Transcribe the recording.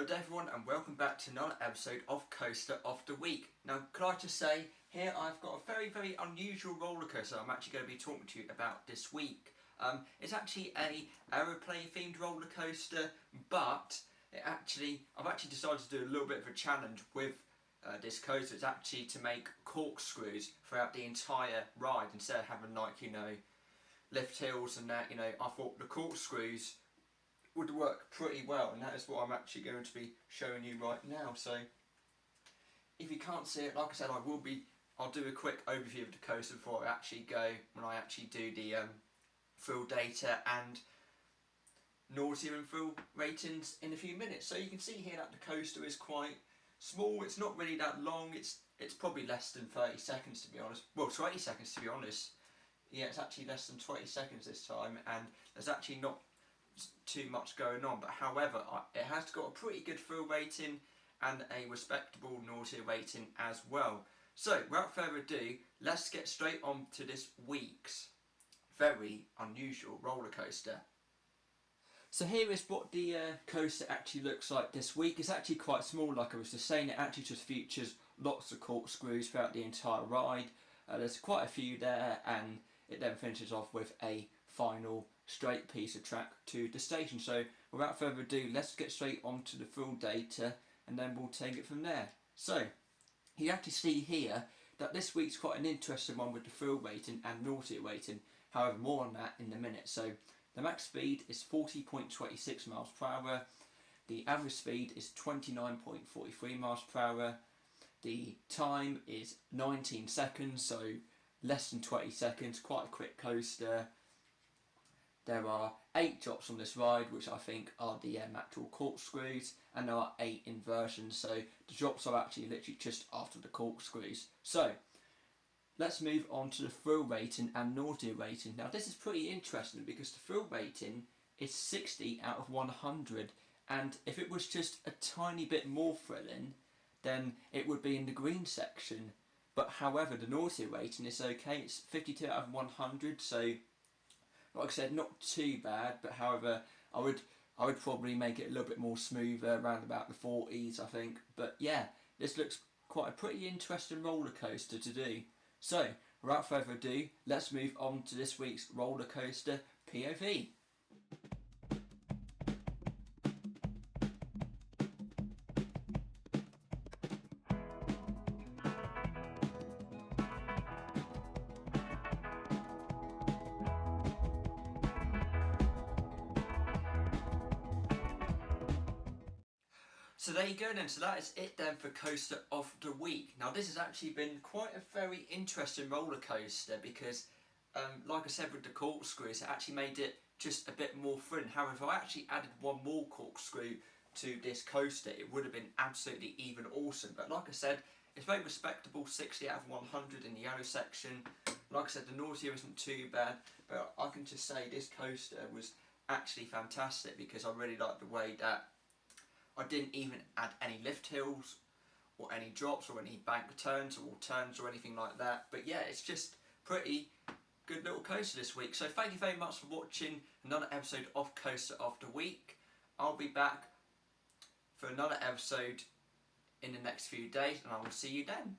Hello everyone and welcome back to another episode of Coaster of the Week. Now could I just say, here I've got a very unusual roller coaster I'm actually going to be talking to you about this week. It's actually a aeroplane themed roller coaster, but I've actually decided to do a little bit of a challenge with this coaster. It's actually to make corkscrews throughout the entire ride instead of having lift hills and that. I thought the corkscrews would work pretty well, and that is what I'm actually going to be showing you right now. So if you can't see it, like I said, I'll do a quick overview of the coaster before I actually go, when I actually do the full data and nausea and full ratings in a few minutes. So you can see here that the coaster is quite small. It's not really that long. It's probably less than 30 seconds to be honest. Well, 20 seconds to be honest. Yeah, it's actually less than 20 seconds this time, and there's actually not too much going on, but however it has got a pretty good fill rating and a respectable nausea rating as well. So without further ado, let's get straight on to this week's very unusual roller coaster. So here is what the coaster actually looks like this week. It's actually quite small, like I was just saying. It actually just features lots of corkscrews throughout the entire ride. There's quite a few there, and it then finishes off with a final straight piece of track to the station. So without further ado, let's get straight on to the full data and then we'll take it from there. So you have to see here that this week's quite an interesting one with the full rating and nausea rating. However, more on that in a minute. So the max speed is 40.26 miles per hour. The average speed is 29.43 miles per hour. The time is 19 seconds, so less than 20 seconds, quite a quick coaster. There are 8 drops on this ride, which I think are the actual corkscrews, and there are 8 inversions, so the drops are actually literally just after the corkscrews. So let's move on to the thrill rating and nausea rating. Now this is pretty interesting because the thrill rating is 60 out of 100, and if it was just a tiny bit more thrilling, then it would be in the green section. But however, the nausea rating is okay, it's 52 out of 100, so like I said, not too bad, but however, I would probably make it a little bit more smoother, around about the 40s I think. But yeah, this looks quite a pretty interesting roller coaster to do. So without further ado, let's move on to this week's roller coaster POV. So there you go then, so that is it then for Coaster of the Week. Now this has actually been quite a very interesting roller coaster because like I said with the corkscrews, it actually made it just a bit more thrilling. However, if I actually added one more corkscrew to this coaster, it would have been absolutely even awesome. But like I said, it's very respectable, 60 out of 100 in the yellow section. Like I said, the nausea isn't too bad, but I can just say this coaster was actually fantastic because I really liked the way that I didn't even add any lift hills or any drops or any bank turns or anything like that. But yeah, it's just pretty good little coaster this week. So thank you very much for watching another episode of Coaster of the Week. I'll be back for another episode in the next few days and I will see you then.